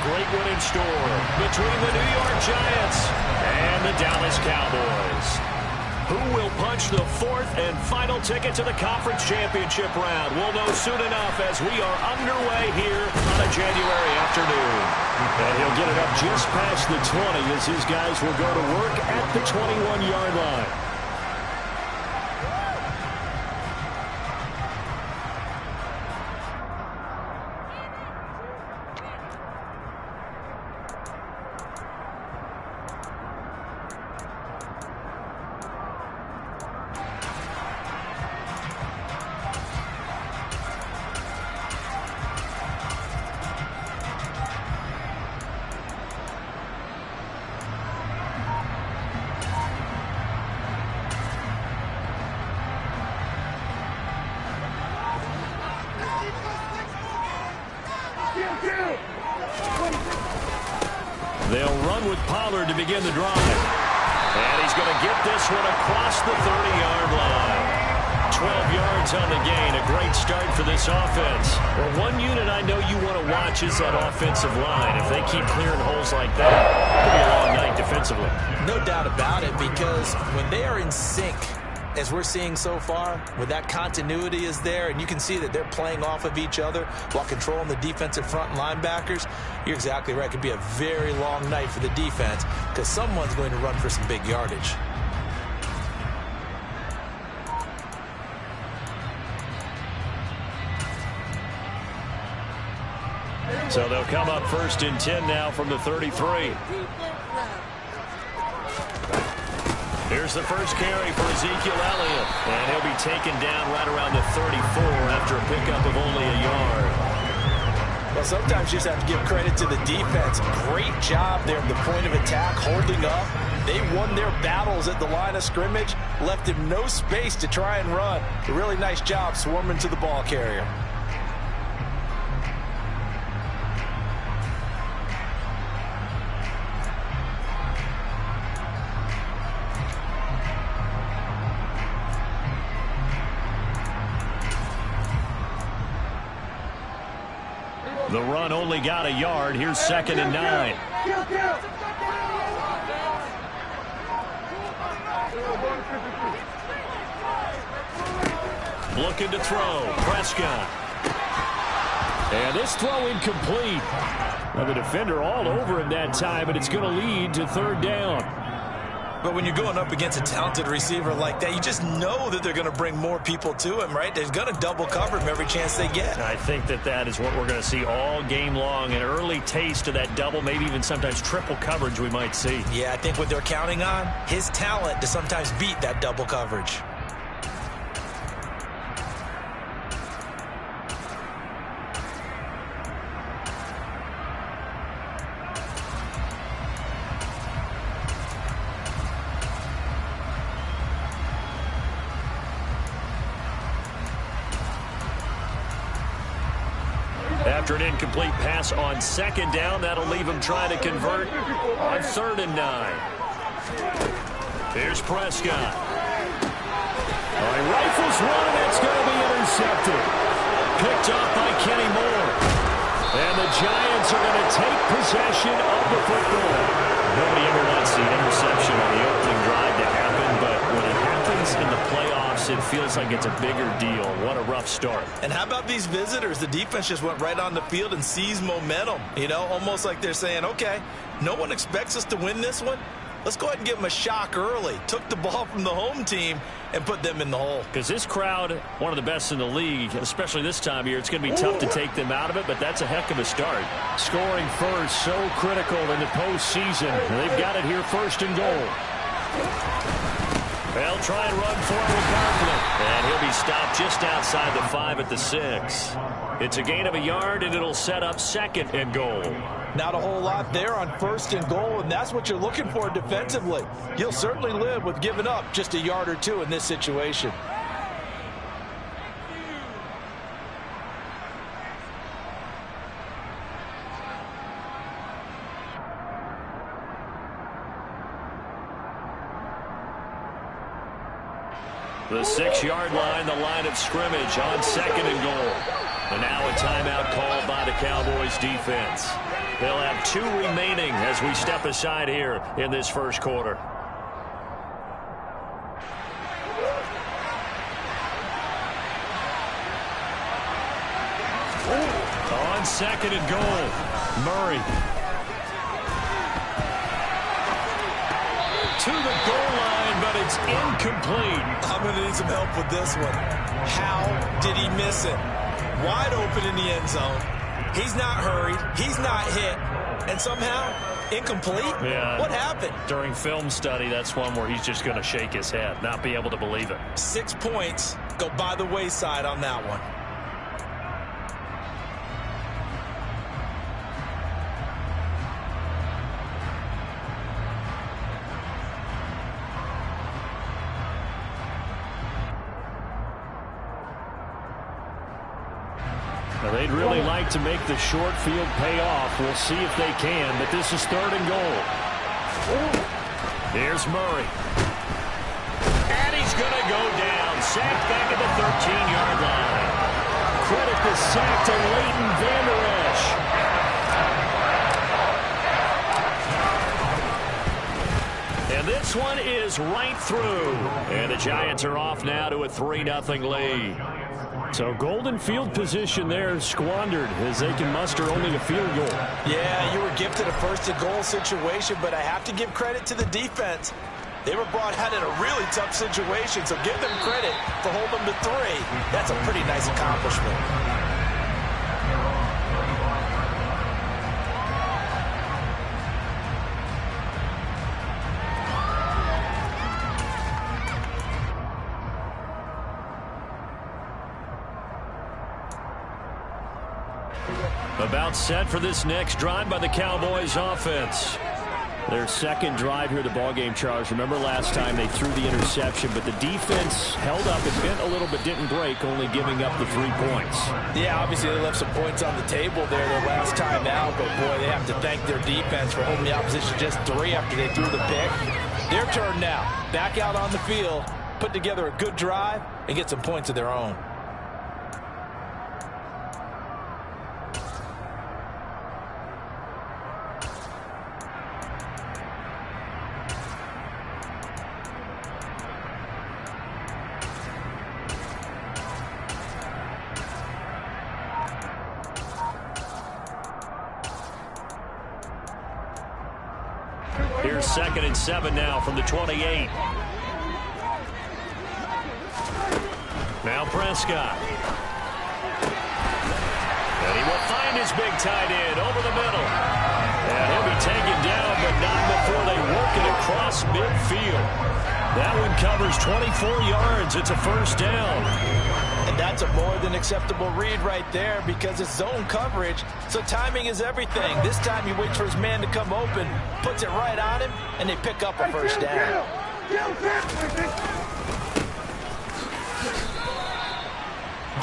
great one in store between the New York Giants and the Dallas Cowboys. Who will punch the fourth and final ticket to the conference championship round? We'll know soon enough as we are underway here on a January afternoon. And he'll get it up just past the 20 as his guys will go to work at the 21-yard line. They'll run with Pollard to begin the drive. And he's going to get this one across the 30-yard line. 12 yards on the gain. A great start for this offense. Well, one unit I know you want to watch is that offensive line. If they keep clearing holes like that, it'll be a long night defensively. No doubt about it, because when they are in sync, as we're seeing so far, when that continuity is there and you can see that they're playing off of each other while controlling the defensive front linebackers, you're exactly right. It could be a very long night for the defense because someone's going to run for some big yardage. So they'll come up 1st and 10 now from the 33. Here's the first carry for Ezekiel Elliott. And he'll be taken down right around the 34 after a pickup of only a yard. Well, sometimes you just have to give credit to the defense. Great job there at the point of attack, holding up. They won their battles at the line of scrimmage, left him no space to try and run. A really nice job swarming to the ball carrier. The run only got a yard. Here's 2nd and 9. Looking to throw. Prescott. And this throw incomplete. Now the defender all over him that time, and it's going to lead to 3rd down. But when you're going up against a talented receiver like that, you just know that they're going to bring more people to him, right? They're going to double cover him every chance they get. I think that is what we're going to see all game long. An early taste of that double, maybe even sometimes triple coverage we might see. Yeah, I think what they're counting on, his talent to sometimes beat that double coverage. After an incomplete pass on 2nd down, that'll leave him trying to convert on 3rd and 9. Here's Prescott. He rifles one, and it's going to be intercepted. Picked off by Kenny Moore. And the Giants are going to take possession of the football. Nobody ever wants the interception on the opening drive to happen, but when it happens in the playoffs, it feels like it's a bigger deal. What a rough start. And how about these visitors? The defense just went right on the field and seized momentum. You know, almost like they're saying, okay, no one expects us to win this one. Let's go ahead and give them a shock early. Took the ball from the home team and put them in the hole. Because this crowd, one of the best in the league, especially this time of year, it's going to be tough to take them out of it, but that's a heck of a start. Scoring first, so critical in the postseason. They've got it here 1st and goal. They'll try and run forward confident. And he'll be stopped just outside the 5 at the 6. It's a gain of a yard, and it'll set up 2nd and goal. Not a whole lot there on 1st and goal, and that's what you're looking for defensively. You'll certainly live with giving up just a yard or two in this situation. The 6-yard line, the line of scrimmage on 2nd and goal. And now a timeout called by the Cowboys defense. They'll have 2 remaining as we step aside here in this first quarter. On second and goal, Murray. To the goal line, but it's incomplete. I'm going to need some help with this one. How did he miss it? Wide open in the end zone. He's not hurried. He's not hit. And somehow, incomplete? Yeah. What happened? During film study, that's one where he's just going to shake his head, not be able to believe it. 6 points go by the wayside on that one. They'd really like to make the short field pay off. We'll see if they can, but this is 3rd and goal. Here's Murray. And he's going to go down. Sacked back at the 13-yard line. Credit the sack to Leighton Vander Esch. And this one is right through. And the Giants are off now to a 3-0 lead. So golden field position there squandered as they can muster only a field goal. Yeah, you were gifted a 1st-and-goal situation, but I have to give credit to the defense. They were brought out in a really tough situation, so give them credit for holding them to 3. That's a pretty nice accomplishment. About set for this next drive by the Cowboys offense. Their second drive here, the ballgame, Charles. Remember last time they threw the interception, but the defense held up. It bent a little but didn't break, only giving up the 3 points. Yeah, obviously they left some points on the table there their last time out, but boy, they have to thank their defense for holding the opposition just 3 after they threw the pick. Their turn now. Back out on the field, put together a good drive, and get some points of their own. Here's 2nd and 7 now from the 28. Now Prescott. And he will find his big tight end over the middle. And he'll be taken down, but not before they work it across midfield. That one covers 24 yards. It's a 1st down. And that's a more than acceptable read right there because it's zone coverage, so timing is everything. This time he waits for his man to come open, puts it right on him, and they pick up a 1st down.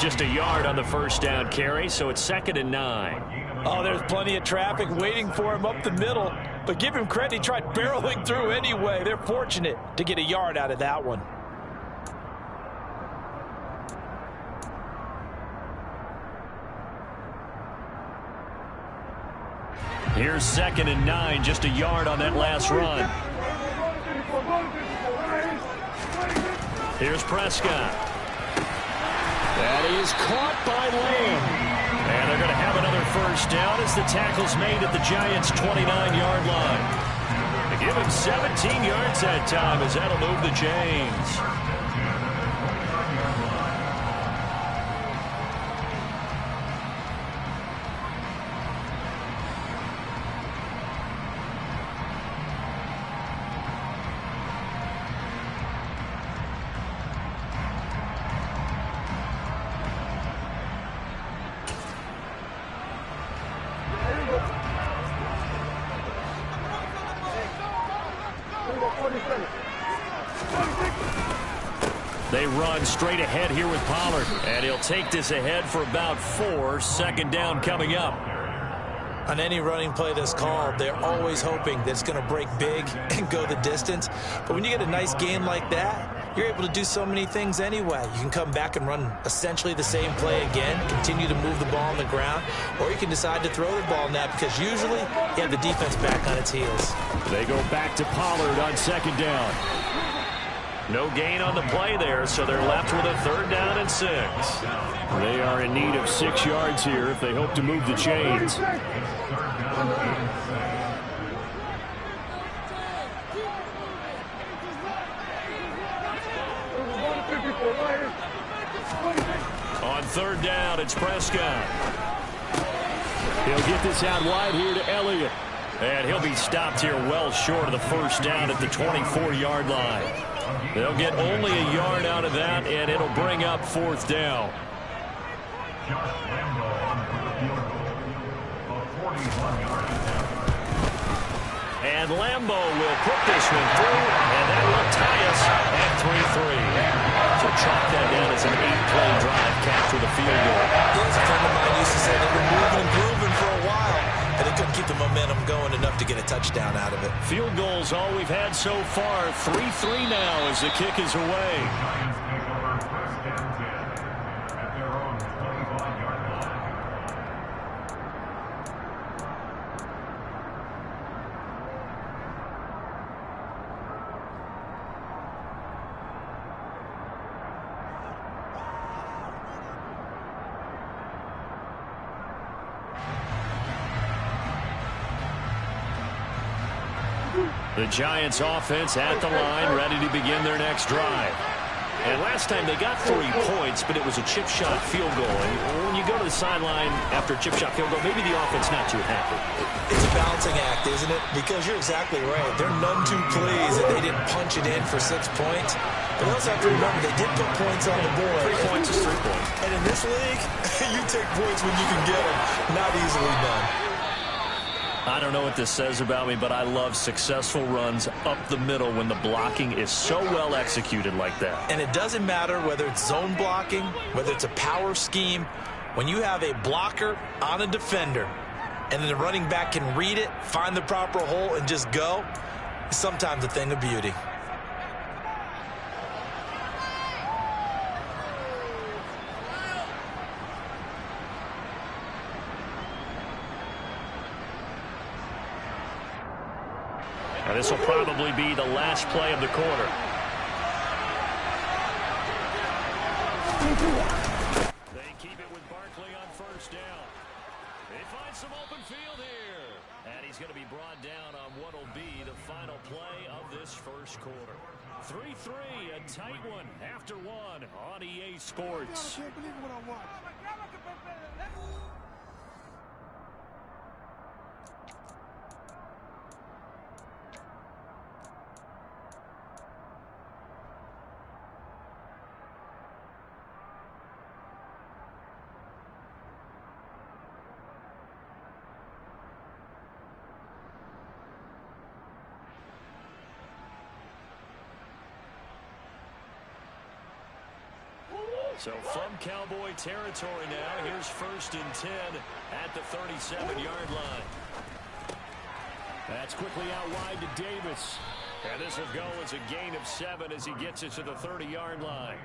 Just a yard on the 1st down carry, so it's 2nd and 9. Oh, there's plenty of traffic waiting for him up the middle, but give him credit, he tried barreling through anyway. They're fortunate to get a yard out of that one. Here's 2nd and 9, just a yard on that last run. Here's Prescott. That is caught by Lane. And they're going to have another 1st down as the tackle's made at the Giants' 29-yard line. They give him 17 yards that time as that'll move the chains. They run straight ahead here with Pollard, and he'll take this ahead for about 4. 2nd down coming up. On any running play that's called, they're always hoping that it's going to break big and go the distance. But when you get a nice game like that, you're able to do so many things anyway. You can come back and run essentially the same play again, continue to move the ball on the ground, or you can decide to throw the ball now because usually you have the defense back on its heels. They go back to Pollard on second down. No gain on the play there, so they're left with a 3rd down and 6. They are in need of 6 yards here if they hope to move the chains. On 3rd down, it's Prescott. He'll get this out wide here to Elliott. And he'll be stopped here well short of the 1st down at the 24-yard line. They'll get only a yard out of that, and it'll bring up 4th down. And Lambo will put this one through, and that will tie us at 3-3. So chalk that down as an 8-play drive capped with a field goal. As a friend of mine used to say, they were moving and grooving for a while, and they couldn't keep the momentum going enough to get a touchdown out of it. Field goals all we've had so far. 3-3 now as the kick is away. The Giants offense at the line, ready to begin their next drive. And last time they got 3 points, but it was a chip shot field goal. And when you go to the sideline after a chip shot field goal, maybe the offense not too happy. It's a balancing act, isn't it? Because you're exactly right. They're none too pleased that they didn't punch it in for 6 points. But you also have to remember they did put points on the board. 3 points is 3 points. And in this league, you take points when you can get them. Not easily done. I don't know what this says about me, but I love successful runs up the middle when the blocking is so well executed like that. And it doesn't matter whether it's zone blocking, whether it's a power scheme. When you have a blocker on a defender and then the running back can read it, find the proper hole, and just go, it's sometimes a thing of beauty. And this will probably be the last play of the quarter. They keep it with Barkley on 1st down. They find some open field here. And he's going to be brought down on what will be the final play of this 1st quarter. 3-3, a tight one after 1 on EA Sports. I can't believe what I watched. So from Cowboy territory now, here's 1st and 10 at the 37-yard line. That's quickly out wide to Davis. And this will go as a gain of 7 as he gets it to the 30-yard line.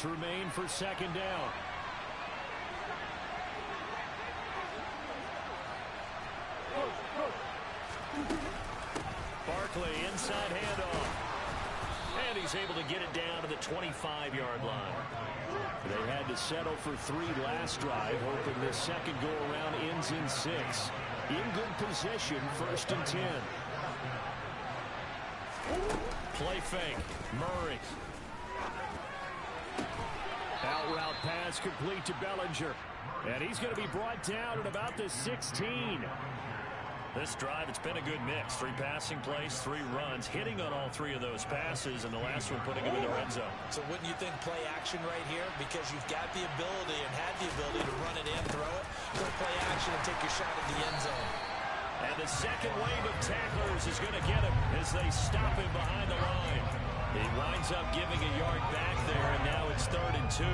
Remain for 2nd down. Barkley inside handoff. And he's able to get it down to the 25-yard line. They had to settle for 3 last drive, hoping this second go-around ends in 6. In good position, 1st and 10. Play fake. Murray. Out route pass complete to Bellinger. And he's going to be brought down at about the 16. This drive, it's been a good mix. 3 passing plays, 3 runs, hitting on all 3 of those passes, and the last one putting them in the red zone. So wouldn't you think play action right here? Because you've got the ability and had the ability to run it in, throw it, go play action and take your shot at the end zone. And the second wave of tacklers is going to get him as they stop him behind the line. He winds up giving a yard back there, and now it's 3rd and 2.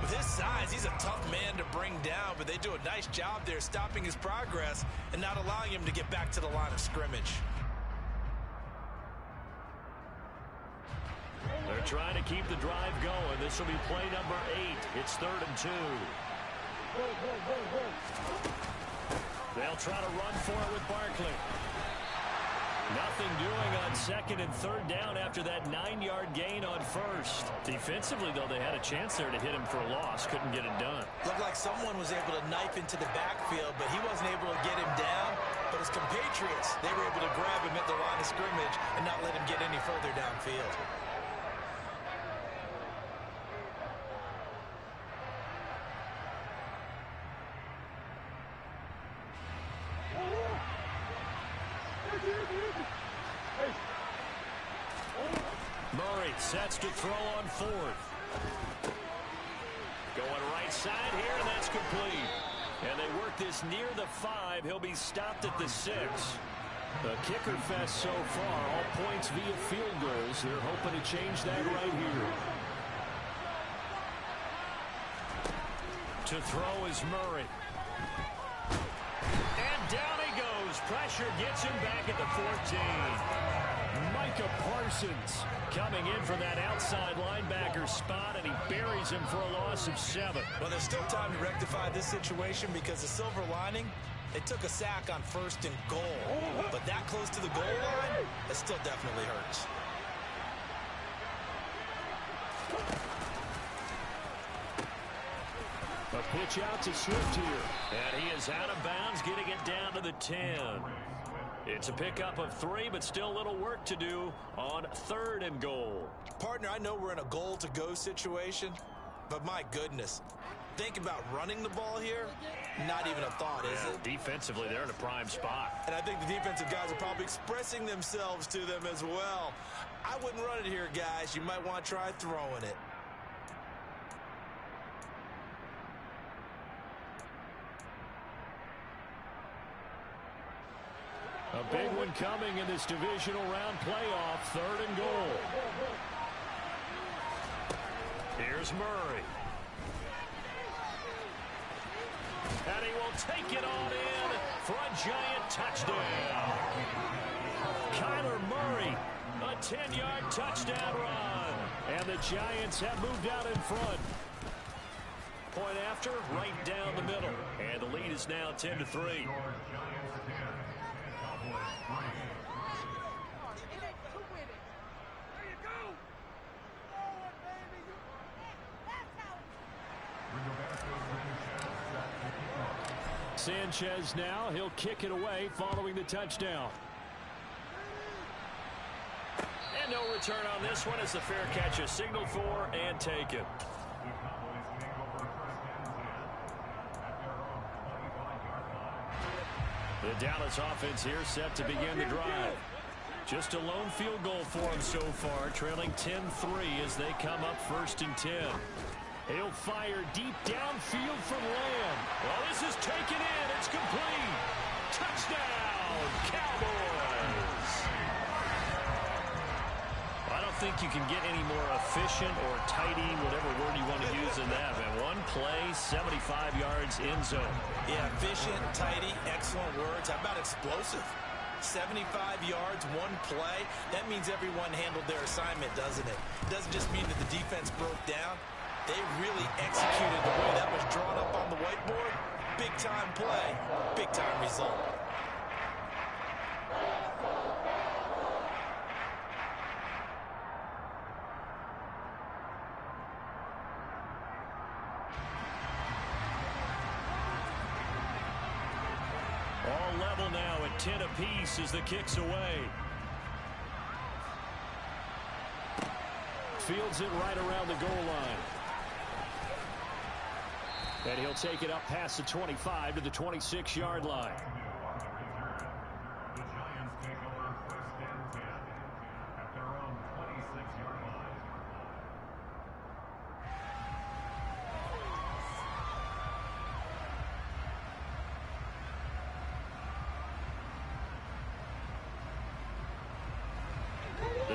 With his size, he's a tough man to bring down, but they do a nice job there stopping his progress and not allowing him to get back to the line of scrimmage. They're trying to keep the drive going. This will be play number 8. It's 3rd and 2. They'll try to run for it with Barkley. Nothing doing on 2nd and 3rd down after that 9-yard gain on 1st. Defensively, though, they had a chance there to hit him for a loss. Couldn't get it done. Looked like someone was able to knife into the backfield, but he wasn't able to get him down. But his compatriots, they were able to grab him at the line of scrimmage and not let him get any further downfield. Murray sets to throw on 4th. Going right side here, and that's complete. And they work this near the 5. He'll be stopped at the 6. The kicker fest so far, all points via field goals. They're hoping to change that right here. To throw is Murray. And down he goes. Pressure gets him back at the 14. Micah Parsons coming in from that outside linebacker spot, and he buries him for a loss of 7. Well, there's still time to rectify this situation because the silver lining, they took a sack on 1st and goal. But that close to the goal line, it still definitely hurts. A pitch out to Swift here. And he is out of bounds, getting it down to the 10. It's a pickup of 3, but still a little work to do on 3rd and goal. Partner, I know we're in a goal-to-go situation, but my goodness, think about running the ball here. Not even a thought, is it? Defensively, they're in a prime spot. And I think the defensive guys are probably expressing themselves to them as well. I wouldn't run it here, guys. You might want to try throwing it. A big one coming in this divisional round playoff, 3rd and goal. Here's Murray. And he will take it on in for a giant touchdown. Kyler Murray, a 10-yard touchdown run. And the Giants have moved out in front. Point after, right down the middle. And the lead is now 10-3. Sanchez now, he'll kick it away following the touchdown. And no return on this one as the fair catch is signaled for and taken. The Dallas offense here set to begin the drive. Just a lone field goal for him so far, trailing 10-3 as they come up 1st and 10. He'll fire deep downfield from Lamb. Well, this is taken in. It's complete. Touchdown, Cowboys. I don't think you can get any more efficient or tidy, whatever word you want to use in that, man. One play, 75 yards in zone. Yeah, efficient, tidy, excellent words. How about explosive? 75 yards, one play. That means everyone handled their assignment, doesn't it? It doesn't just mean that the defense broke down. They really executed the way that was drawn up on the whiteboard. Big-time play, big-time result. All level now at 10 apiece as the kick's away. Fields it right around the goal line. And he'll take it up past the 25 to the 26-yard line.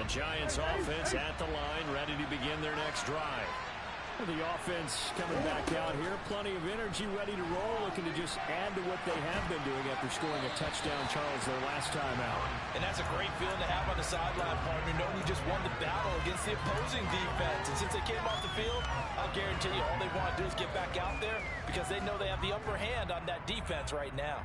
The Giants offense at the line, ready to begin their next drive. The offense coming back out here. Plenty of energy, ready to roll, looking to just add to what they have been doing after scoring a touchdown, Charles, their last time out. And that's a great feeling to have on the sideline, partner, knowing you just won the battle against the opposing defense. And since they came off the field, I'll guarantee you all they want to do is get back out there because they know they have the upper hand on that defense right now.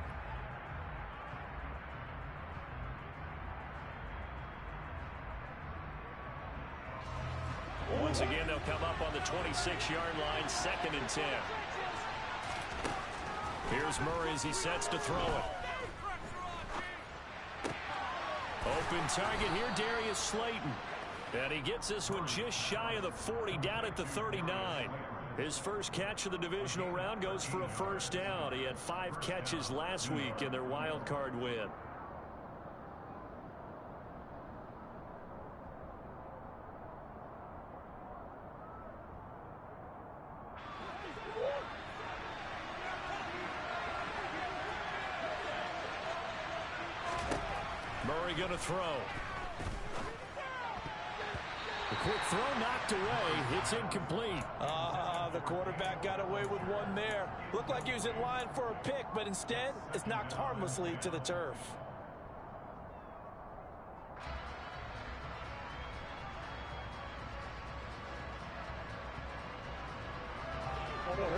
Once again, they'll come up on the 26-yard line, 2nd and 10. Here's Murray as he sets to throw it. Open target here, Darius Slayton. And he gets this one just shy of the 40, down at the 39. His first catch of the divisional round goes for a first down. He had 5 catches last week in their wild card win. Murray going to throw. The quick throw knocked away. It's incomplete. The quarterback got away with one there. Looked like he was in line for a pick, but instead it's knocked harmlessly to the turf.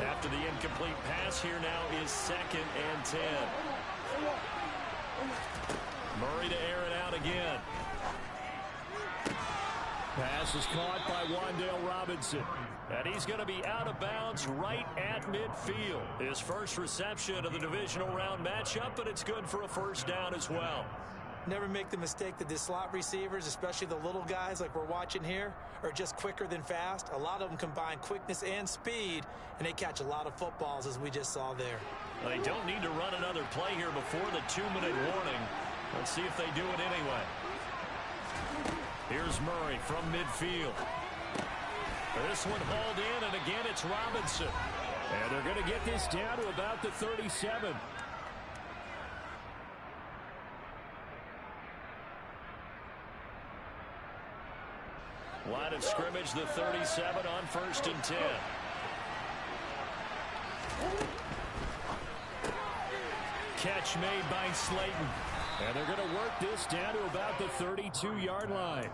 After the incomplete pass, here now is 2nd and 10. Murray to air it out again. Pass is caught by Wan'Dale Robinson. And he's going to be out of bounds right at midfield. His first reception of the divisional round matchup, but it's good for a first down as well. Never make the mistake that the slot receivers, especially the little guys like we're watching here, are just quicker than fast. A lot of them combine quickness and speed, and they catch a lot of footballs, as we just saw there. They don't need to run another play here before the 2-minute warning. Let's see if they do it anyway. Here's Murray from midfield. This one hauled in, and again it's Robinson. And they're going to get this down to about the 37. Line of scrimmage, the 37 on 1st and 10. Catch made by Slayton. And they're going to work this down to about the 32-yard line.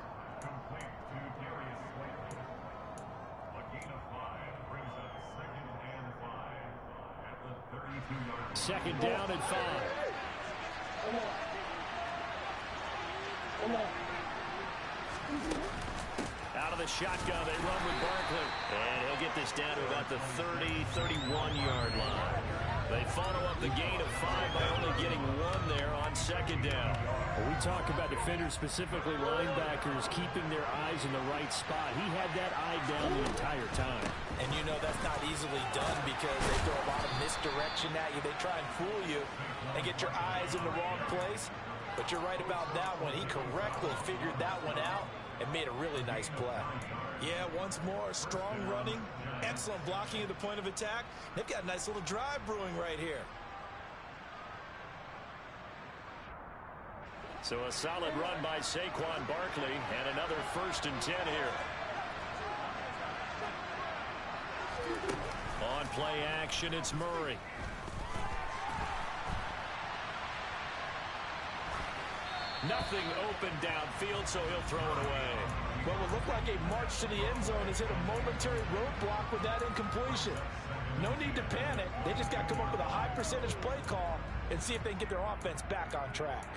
Second down and 5. Out of the shotgun, they run with Barkley. And he'll get this down to about the 30, 31-yard line. They follow up the gain of 5 by only getting 1 there on 2nd down. When we talk about defenders, specifically linebackers, keeping their eyes in the right spot. He had that eye down the entire time. And you know that's not easily done because they throw a lot of misdirection at you. They try and fool you and get your eyes in the wrong place. But you're right about that one. He correctly figured that one out and made a really nice play. Yeah, once more, strong running, excellent blocking at the point of attack. They've got a nice little drive brewing right here. So a solid run by Saquon Barkley and another 1st and 10 here. On play action, it's Murray. Nothing open downfield, so he'll throw it away. Well, it looked like a march to the end zone has hit a momentary roadblock with that incompletion. No need to panic. They just got to come up with a high percentage play call and see if they can get their offense back on track.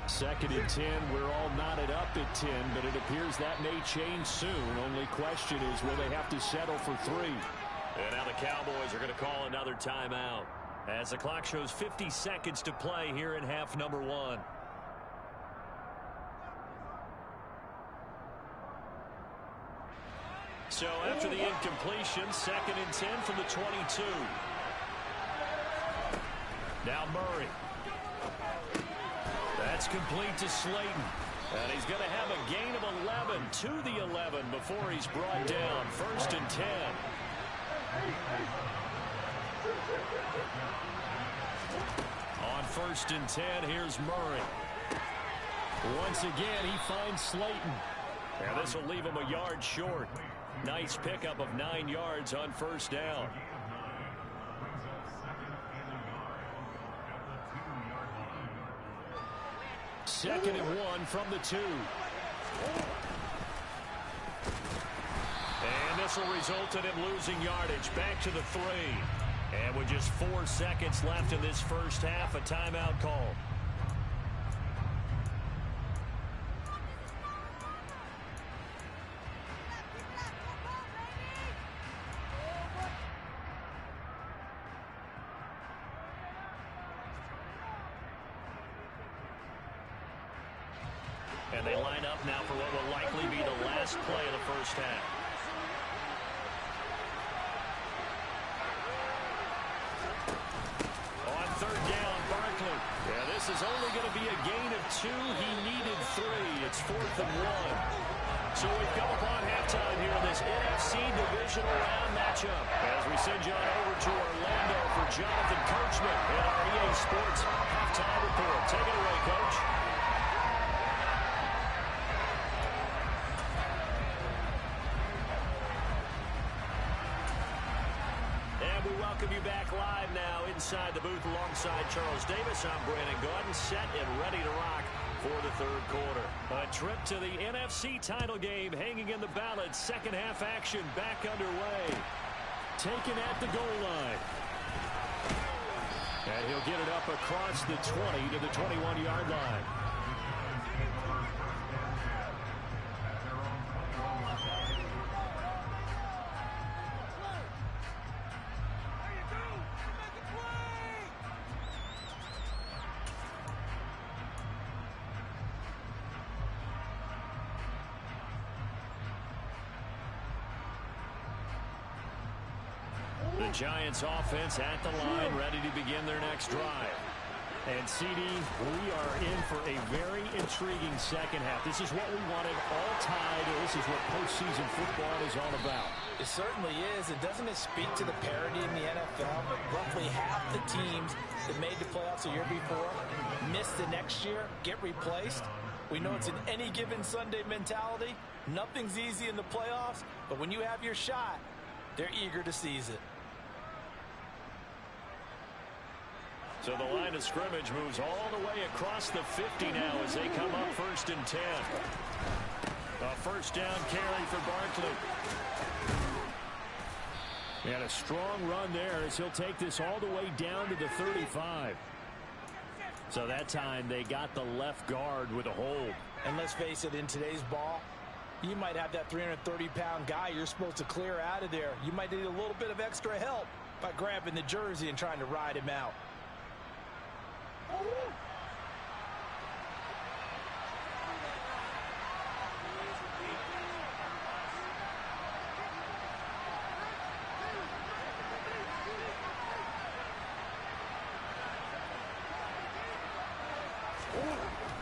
Second and 10. We're all knotted up at 10, but it appears that may change soon. Only question is, will they have to settle for 3? And now the Cowboys are going to call another timeout as the clock shows 50 seconds to play here in half number 1. So after the incompletion, 2nd and 10 from the 22. Now Murray. That's That's complete to Slayton. And he's going to have a gain of 11 to the 11 before he's brought down. 1st and 10. On 1st and 10, here's Murray. Once again, he finds Slayton. And this will leave him a yard short. Nice pickup of 9 yards on 1st down. Second and 1 from the 2. And this will result in him losing yardage. Back to the 3. And with just 4 seconds left in this first half, a timeout call. And they line up now for what will likely be the last play of the first half. On 3rd down, Barkley. Yeah, this is only going to be a gain of 2. He needed 3. It's 4th and 1. So we've come upon halftime here in this NFC Divisional Round matchup. As we send you on over to Orlando for Jonathan Coachman in our EA Sports halftime report. Take it away, Coach. Welcome you back live now inside the booth alongside Charles Davis. I'm Brandon Gordon, set and ready to rock for the 3rd quarter. A trip to the NFC title game hanging in the balance. Second half action back underway. Taken at the goal line. And he'll get it up across the 20 to the 21-yard line. The Giants offense at the line, ready to begin their next drive. And CD, we are in for a very intriguing second half. This is what we wanted, all tied. This is what postseason football is all about. It certainly is. And doesn't it speak to the parity in the NFL? Roughly half the teams that made the playoffs a year before miss the next year, get replaced. We know it's an any given Sunday mentality. Nothing's easy in the playoffs, but when you have your shot, they're eager to seize it. So the line of scrimmage moves all the way across the 50 now as they come up 1st and 10. A 1st down carry for Barkley. And a strong run there as he'll take this all the way down to the 35. So that time they got the left guard with a hold. And let's face it, in today's ball, you might have that 330-pound guy you're supposed to clear out of there. You might need a little bit of extra help by grabbing the jersey and trying to ride him out.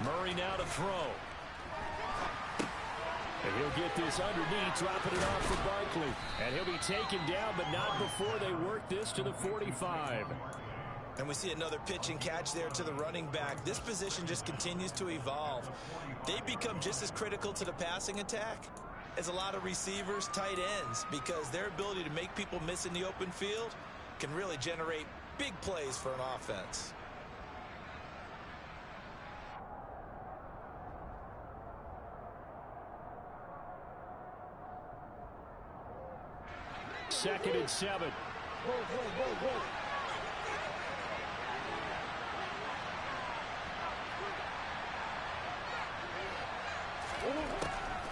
Murray now to throw. And he'll get this underneath, dropping it off for Barkley. And he'll be taken down, but not before they work this to the 45. And we see another pitch and catch there to the running back. This position just continues to evolve. They become just as critical to the passing attack as a lot of receivers, tight ends, because their ability to make people miss in the open field can really generate big plays for an offense. Second and 7.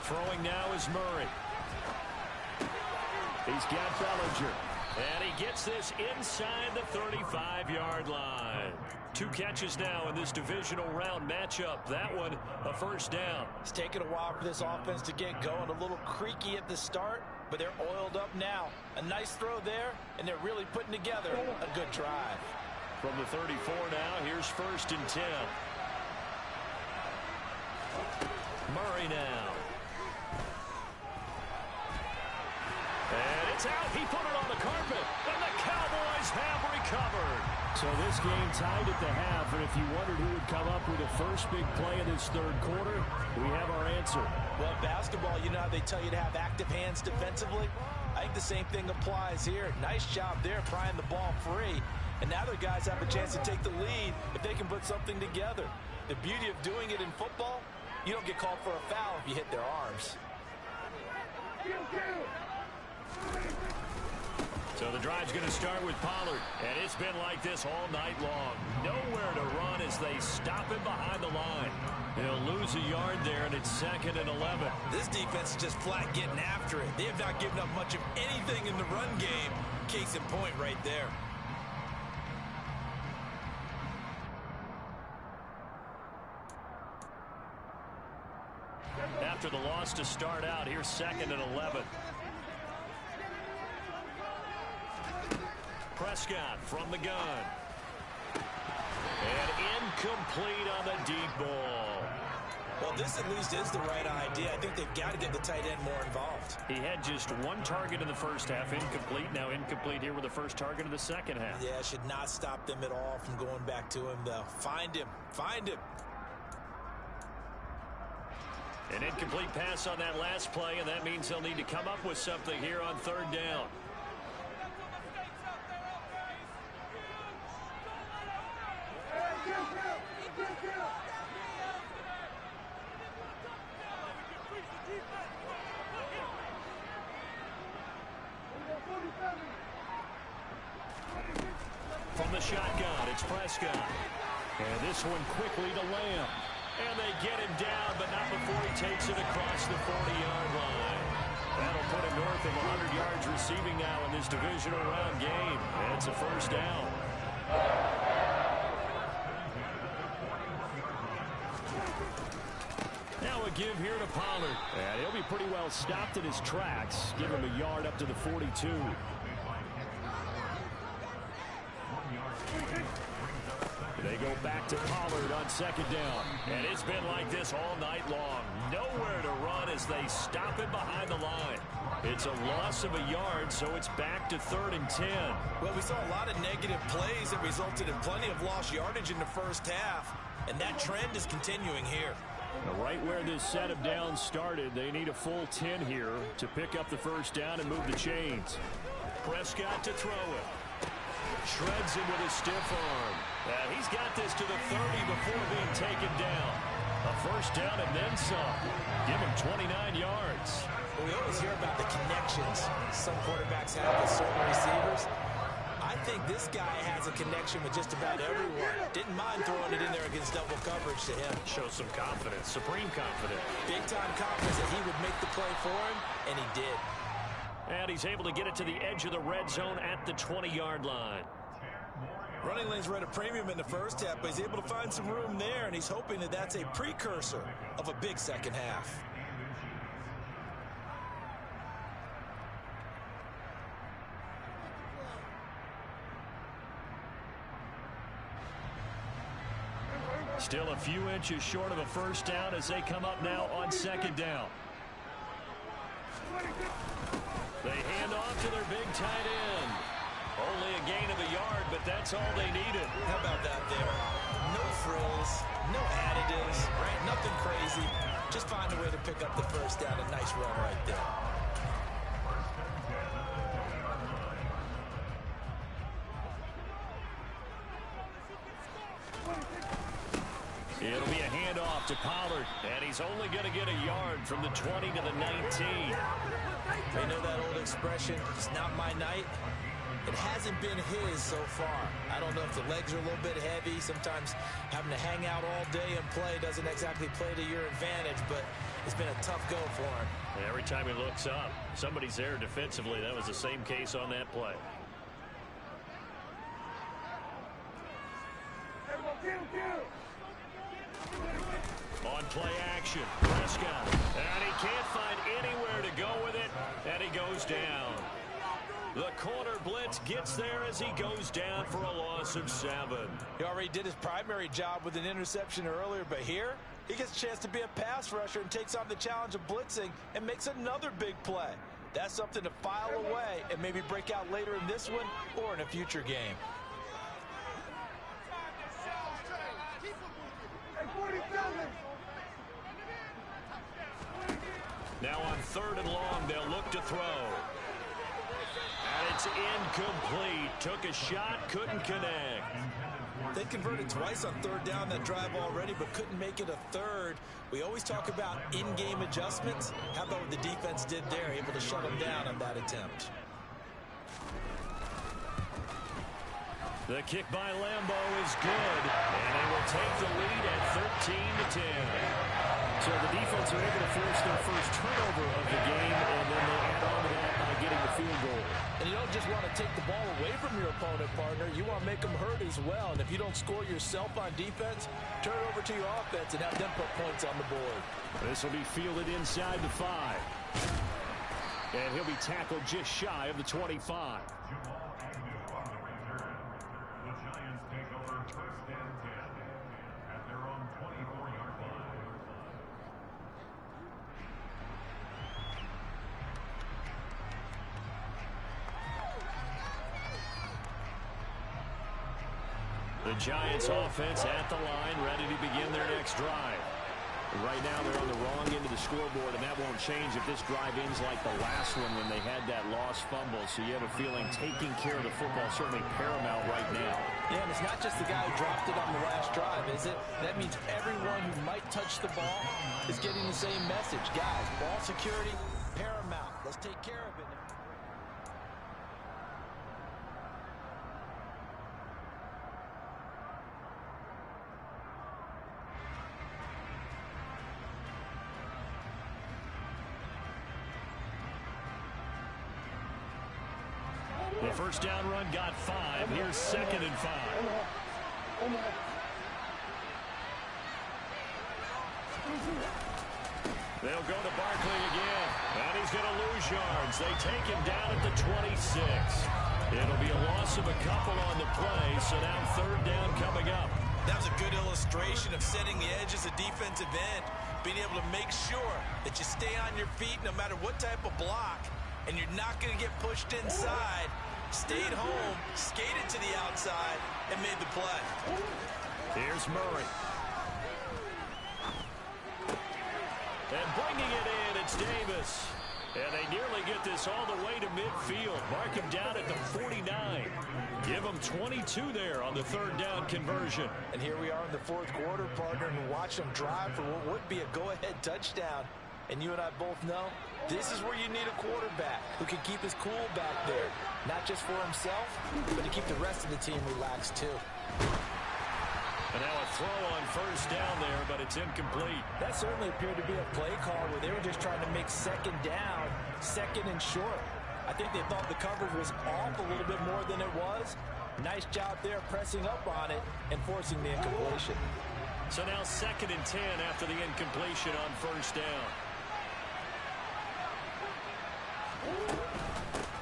Throwing now is Murray. He's got Bellinger. And he gets this inside the 35-yard line. 2 catches now in this divisional round matchup. That one, a 1st down. It's taken a while for this offense to get going. A little creaky at the start, but they're oiled up now. A nice throw there, and they're really putting together a good drive. From the 34 now, here's 1st and 10. Murray now. And it's out. He put it on the carpet. And the Cowboys have recovered. So this game tied at the half, and if you wondered who would come up with the first big play of this third quarter, we have our answer. Well, basketball, you know how they tell you to have active hands defensively? I think the same thing applies here. Nice job there prying the ball free. And now their guys have a chance to take the lead if they can put something together. The beauty of doing it in football, you don't get called for a foul if you hit their arms. So the drive's going to start with Pollard. And it's been like this all night long. Nowhere to run as they stop him behind the line. He'll lose a yard there, and it's 2nd and 11. This defense is just flat getting after it. They have not given up much of anything in the run game. Case in point right there. After the loss to start out, here's 2nd and 11. Prescott from the gun. And incomplete on the deep ball. Well, this at least is the right idea. I think they've got to get the tight end more involved. He had just one target in the first half, incomplete. Now incomplete here with the first target of the second half. Yeah, should not stop them at all from going back to him, though. Find him. Find him. An incomplete pass on that last play, and that means they'll need to come up with something here on 3rd down. From the shotgun, it's Prescott. And this one quickly to Lamb. And they get him down, but not before he takes it across the 40-yard line. That'll put him north of 100 yards receiving now in this divisional round game. And it's a 1st down. Now a give here to Pollard. And he'll be pretty well stopped in his tracks. Give him a yard up to the 42. They go back to Pollard on 2nd down. And it's been like this all night long. Nowhere to run as they stop him behind the line. It's a loss of a yard, so it's back to 3rd and 10. Well, we saw a lot of negative plays that resulted in plenty of lost yardage in the first half. And that trend is continuing here. Now, right where this set of downs started, they need a full 10 here to pick up the 1st down and move the chains. Prescott to throw it. Shreds him with a stiff arm. He's got this to the 30 before being taken down. A 1st down and then some. Give him 29 yards. Well, we always hear about the connections some quarterbacks have with certain receivers. I think this guy has a connection with just about everyone. Didn't mind throwing it in there against double coverage to him. Shows some confidence, supreme confidence. Big-time confidence that he would make the play for him, and he did. And he's able to get it to the edge of the red zone at the 20-yard line. Running lanes were at a premium in the first half, but he's able to find some room there, and he's hoping that that's a precursor of a big second half. Still a few inches short of a 1st down as they come up now on 2nd down. They hand off to their big tight end. Only a gain of a yard, but that's all they needed. How about that there? No frills, no additives, right? Nothing crazy. Just find a way to pick up the 1st down. A nice run right there. It'll be a handoff to Pollard, and he's only going to get a yard from the 20 to the 19. They know that old expression, it's not my night. It hasn't been his so far. I don't know if the legs are a little bit heavy. Sometimes having to hang out all day and play doesn't exactly play to your advantage, but it's been a tough go for him. And every time he looks up, somebody's there defensively. That was the same case on that play. On play action, Prescott. And he can't find anywhere to go with it, and he goes down. The corner blitz gets there as he goes down for a loss of 7. He already did his primary job with an interception earlier, but here He gets a chance to be a pass rusher and takes on the challenge of blitzing and makes another big play. That's something to file away and maybe break out later in this one or in a future game. Now on 3rd and long, they'll look to throw. And it's incomplete. Took a shot, couldn't connect. They converted twice on 3rd down that drive already, but couldn't make it a 3rd. We always talk about in-game adjustments. How about what the defense did there, able to shut them down on that attempt? The kick by Lambeau is good, and they will take the lead at 13-10. So the defense are able to force their first turnover of the game, and then they add on to that by getting the field goal. And you don't just want to take the ball away from your opponent, partner. You want to make them hurt as well. And if you don't score yourself on defense, turn it over to your offense and have them put points on the board. This will be fielded inside the 5. And he'll be tackled just shy of the 25. The Giants offense at the line, ready to begin their next drive. Right now they're on the wrong end of the scoreboard, and that won't change if this drive ends like the last one when they had that lost fumble. So you have a feeling taking care of the football is certainly paramount right now. Yeah, and it's not just the guy who dropped it on the last drive, is it? That means everyone who might touch the ball is getting the same message. Guys, ball security, paramount. Let's take care of it. The first down run got 5. Here's 2nd and 5. They'll go to Barkley again. And he's going to lose yards. They take him down at the 26. It'll be a loss of a couple on the play. So now 3rd down coming up. That was a good illustration of setting the edge as a defensive end. Being able to make sure that you stay on your feet no matter what type of block. And you're not going to get pushed inside. Stayed home, skated to the outside, and made the play. Here's Murray. And bringing it in, it's Davis. And they nearly get this all the way to midfield. Mark him down at the 49. Give him 22 there on the 3rd down conversion. And here we are in the 4th quarter, partner, and watch them drive for what would be a go-ahead touchdown. And you and I both know this is where you need a quarterback who can keep his cool back there. Not just for himself, but to keep the rest of the team relaxed too. And now a throw on 1st down there, but it's incomplete. That certainly appeared to be a play call where they were just trying to make 2nd down, 2nd and short. I think they thought the coverage was off a little bit more than it was. Nice job there pressing up on it and forcing the incompletion. So now 2nd and 10 after the incompletion on 1st down.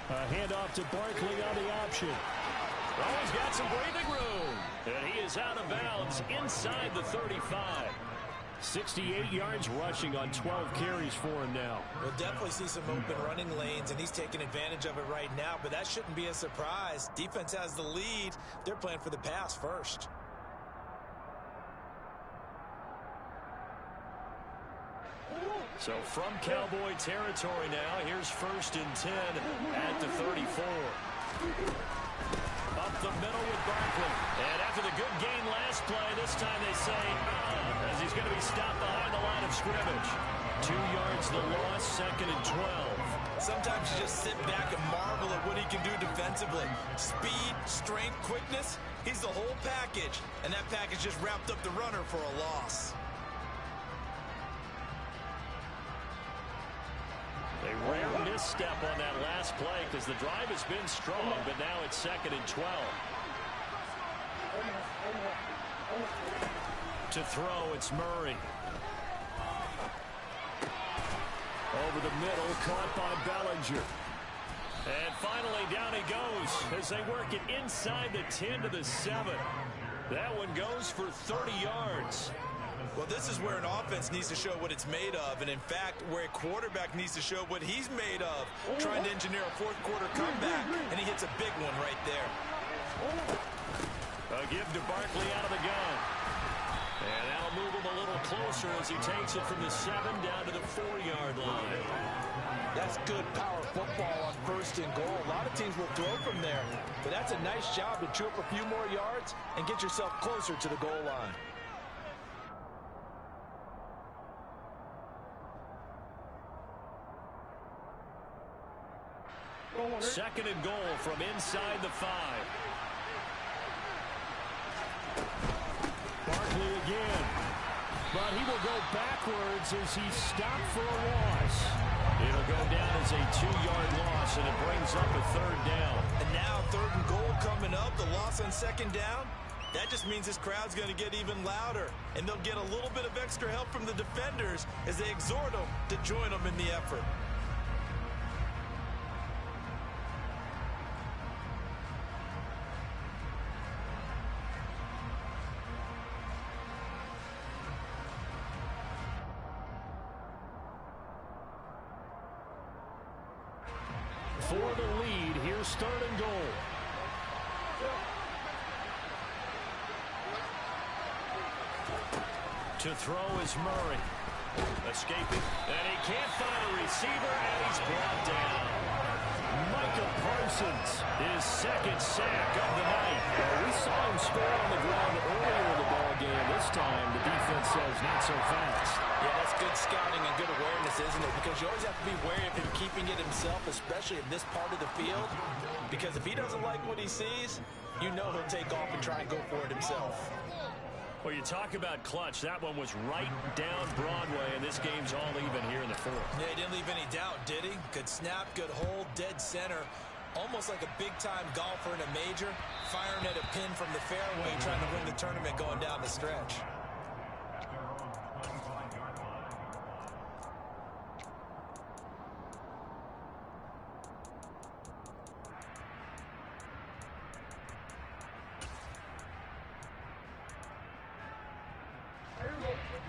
A handoff to Barkley on the option. Oh, he's got some breathing room. And he is out of bounds inside the 35. 68 yards rushing on 12 carries for him now. We'll definitely see some open running lanes, and he's taking advantage of it right now, but that shouldn't be a surprise. Defense has the lead. They're playing for the pass first. So from Cowboy territory now, here's 1st and 10 at the 34. Up the middle with Barkley. And after the good gain last play, this time they say, as he's going to be stopped behind the line of scrimmage. 2 yards the loss, 2nd and 12. Sometimes you just sit back and marvel at what he can do defensively. Speed, strength, quickness, he's the whole package. And that package just wrapped up the runner for a loss. A rare misstep on that last play because the drive has been strong, but now it's 2nd and 12. To throw, it's Murray. Over the middle, caught by Bellinger. And finally, down he goes as they work it inside the 10 to the 7. That one goes for 30 yards. Well, this is where an offense needs to show what it's made of, and in fact, where a quarterback needs to show what he's made of, trying to engineer a fourth-quarter comeback, and he hits a big one right there. A give to Barkley out of the gun. And that'll move him a little closer as he takes it from the 7 down to the 4-yard line. That's good power football on 1st and goal. A lot of teams will throw from there, but that's a nice job to chew up a few more yards and get yourself closer to the goal line. 2nd and goal from inside the 5. Barkley again. But he will go backwards as he's stopped for a loss. It'll go down as a 2-yard loss, and it brings up a 3rd down. And now 3rd and goal coming up, the loss on 2nd down. That just means this crowd's going to get even louder, and they'll get a little bit of extra help from the defenders as they exhort them to join them in the effort. For the lead, here's 3rd and goal. To throw is Murray. Escaping. And he can't find a receiver, and he's brought down. Micah Parsons, his 2nd sack of the night. We saw him score on the ground earlier in the ball game. This time, the defense says not so fast. Yeah, that's good scouting and good awareness, isn't it? Because you always have to be wary of him keeping it himself, especially in this part of the field. Because if he doesn't like what he sees, you know he'll take off and try and go for it himself. Well, you talk about clutch. That one was right down Broadway, and this game's all even here in the 4th. Yeah, he didn't leave any doubt, did he? Good snap, good hold, dead center. Almost like a big-time golfer in a major, firing at a pin from the fairway, trying to win the tournament going down the stretch.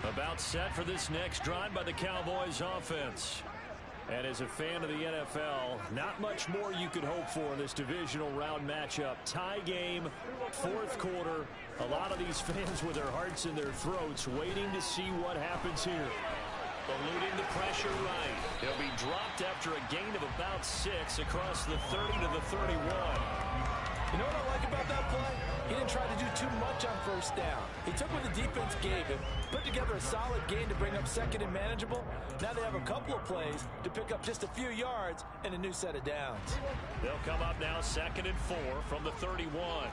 About set for this next drive by the Cowboys offense. And as a fan of the NFL, not much more you could hope for in this divisional round matchup. Tie game, 4th quarter. A lot of these fans with their hearts in their throats waiting to see what happens here. Eluding the pressure right. He'll be dropped after a gain of about 6 across the 30 to the 31. You know what I like about that play? He didn't try to do too much on 1st down. He took what the defense gave him, put together a solid gain to bring up 2nd and manageable. Now they have a couple of plays to pick up just a few yards and a new set of downs. They'll come up now 2nd and 4 from the 31.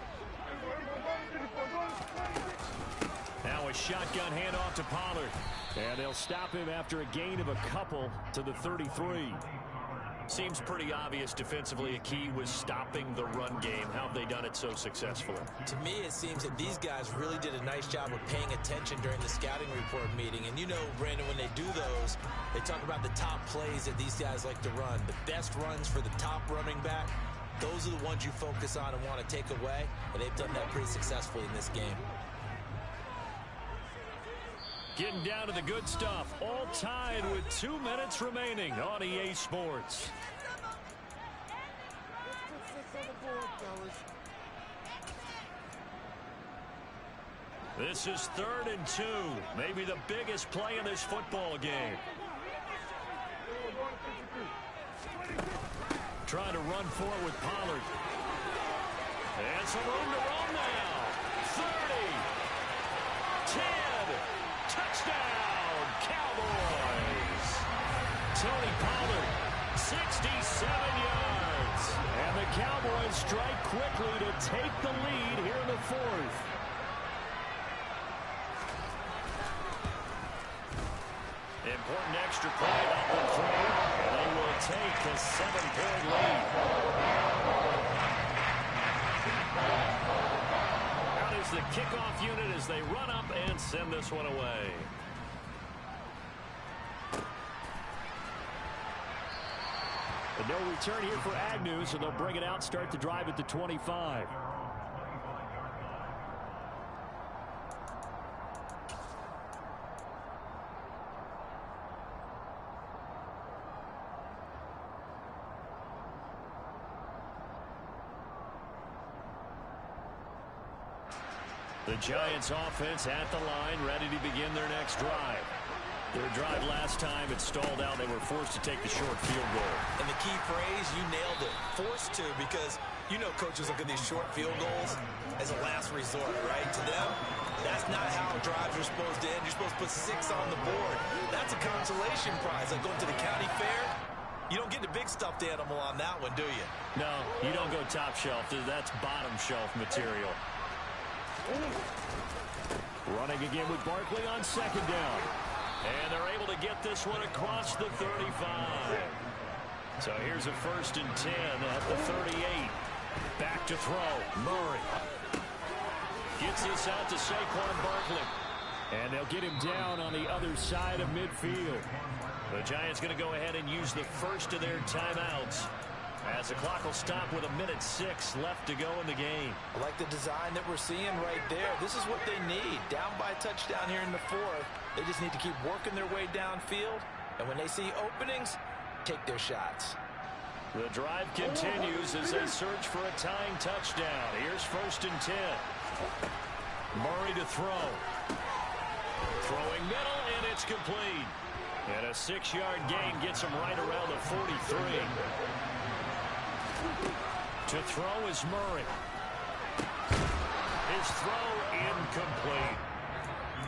Now a shotgun handoff to Pollard. And they'll stop him after a gain of a couple to the 33. Seems pretty obvious defensively a key was stopping the run game. How have they done it so successfully? To me, it seems that these guys really did a nice job of paying attention during the scouting report meeting. And you know, Brandon, when they do those, they talk about the top plays that these guys like to run. The best runs for the top running back, those are the ones you focus on and want to take away. And they've done that pretty successfully in this game. Getting down to the good stuff. All tied with 2 minutes remaining on EA Sports. This is 3rd and 2. Maybe the biggest play in this football game. Trying to run forward with Pollard. And some room to run now. 30. 10. Touchdown, Cowboys. Tony Pollard, 67 yards. And the Cowboys strike quickly to take the lead here in the 4th. Important extra point up and through. And they will take a 7-point lead. The kickoff unit as they run up and send this one away. But no return here for Agnew, so they'll bring it out, start the drive at the 25. The Giants offense at the line, ready to begin their next drive. Their drive last time, it stalled out. They were forced to take the short field goal. And the key phrase, you nailed it. Forced to, because you know coaches look at these short field goals as a last resort, right? To them, that's not how drives are supposed to end. You're supposed to put 6 on the board. That's a consolation prize. Like going to the county fair, you don't get the big stuffed animal on that one, do you? No, you don't go top shelf. That's bottom shelf material. Running again with Barkley on second down. And they're able to get this one across the 35. So here's a 1st and 10 at the 38. Back to throw. Murray gets this out to Saquon Barkley. And they'll get him down on the other side of midfield. The Giants going to go ahead and use the first of their timeouts, as the clock will stop with 1:06 left to go in the game. I like the design that we're seeing right there. This is what they need. Down by a touchdown here in the 4th. They just need to keep working their way downfield. And when they see openings, take their shots. The drive continues as they search for a tying touchdown. Here's 1st and 10. Murray to throw. Throwing middle, and it's complete. And a 6-yard gain gets him right around the 43. To throw is Murray. His throw incomplete.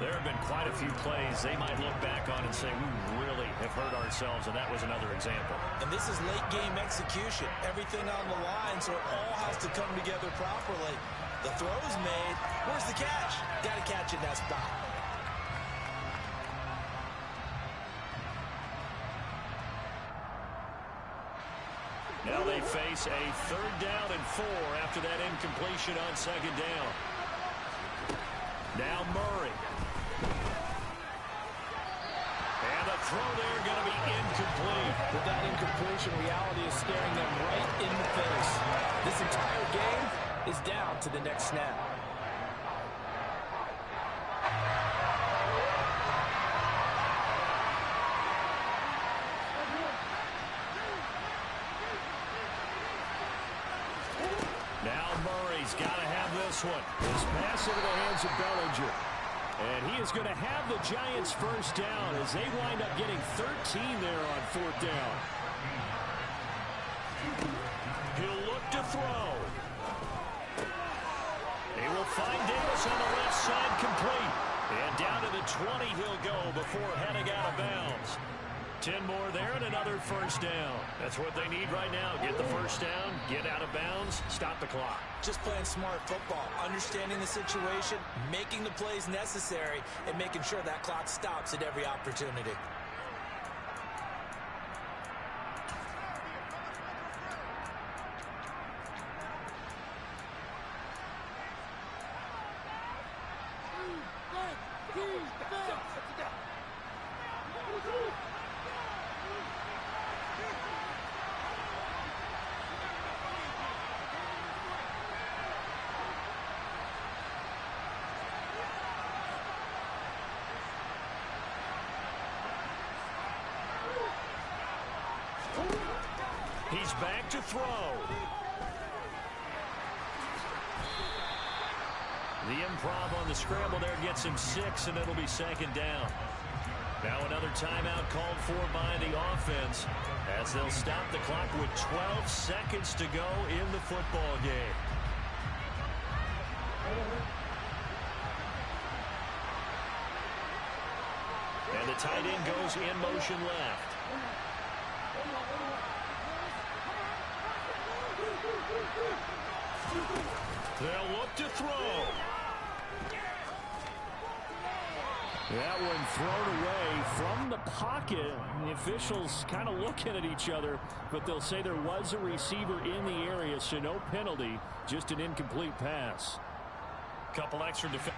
There have been quite a few plays they might look back on and say, we really have hurt ourselves, and that was another example. And this is late game execution. Everything on the line, so it all has to come together properly. The throw's made. Where's the catch? Got to catch in that spot. Now they face a 3rd down and 4 after that incompletion on 2nd down. Now Murray. And the throw there going to be incomplete. With that incompletion, reality is staring them right in the face. This entire game is down to the next snap. Now Murray's got to have this one. His pass into the hands of Bellinger. And he is going to have the Giants' 1st down as they wind up getting 13 there on 4th down. He'll look to throw. They will find Davis on the left side complete. And down to the 20 he'll go before heading out of bounds. 10 more there and another 1st down. That's what they need right now. Get the 1st down, get out of bounds, stop the clock. Just playing smart football, understanding the situation, making the plays necessary, and making sure that clock stops at every opportunity. He's back to throw. The improv on the scramble there gets him 6, and it'll be 2nd down. Now another timeout called for by the offense as they'll stop the clock with 12 seconds to go in the football game. And the tight end goes in motion left. They'll look to throw. That one thrown away from the pocket. The officials kind of looking at each other, but they'll say there was a receiver in the area, so no penalty, just an incomplete pass. Couple extra defense.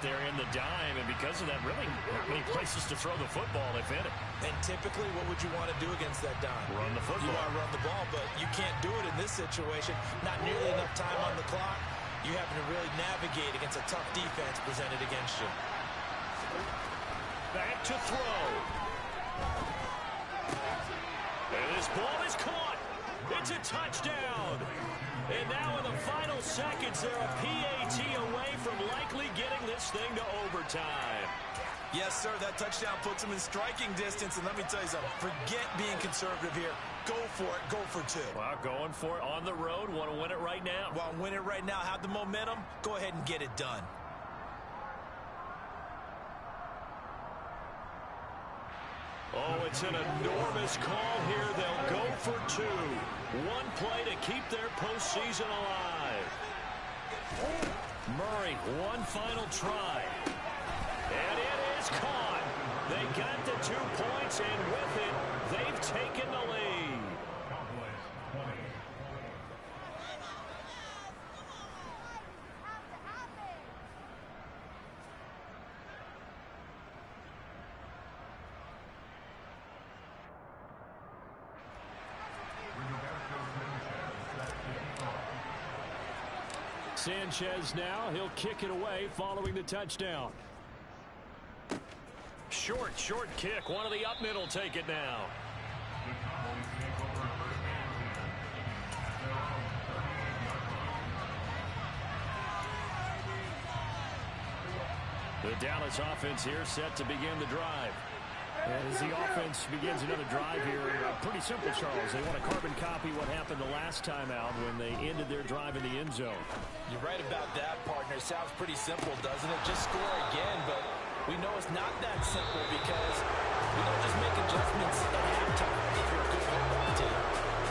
there in the dime, and because of that, really not many places to throw the football, if any. And typically, what would you want to do against that dime? Run the football. You want to run the ball, but you can't do it in this situation. Not nearly enough time on the clock. You having to really navigate against a tough defense presented against you. Back to throw. And this ball is caught. It's a touchdown. And now in the final seconds, they're a PAT away from likely getting this thing to overtime. Yes, sir, that touchdown puts them in striking distance. And let me tell you something, forget being conservative here. Go for it, go for two. Well, going for it on the road. Want to win it right now. Want to win it right now, have the momentum, go ahead and get it done. Oh, it's an enormous call here. They'll go for two. One play to keep their postseason alive. Murray, one final try. And it is caught. They got the 2 points, and with it, they've taken the lead. Sanchez now, he'll kick it away following the touchdown. Short kick. One of the up middle take it now. The Dallas offense here set to begin the drive. As the offense begins another drive here, pretty simple, Charles. They want to carbon copy what happened the last time out when they ended their drive in the end zone. You're right about that, partner. Sounds pretty simple, doesn't it? Just score again, but we know it's not that simple because we don't just make adjustments at halftime if you're a good football team.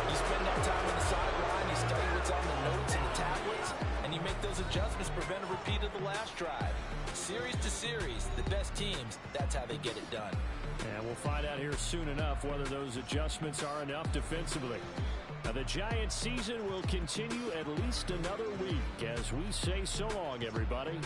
You spend that time on the sideline, you study what's on the notes and the tablets, and you make those adjustments, prevent a repeat of the last drive. Series to series, the best teams, that's how they get it done. And we'll find out here soon enough whether those adjustments are enough defensively. Now, the Giants season will continue at least another week as we say so long, everybody.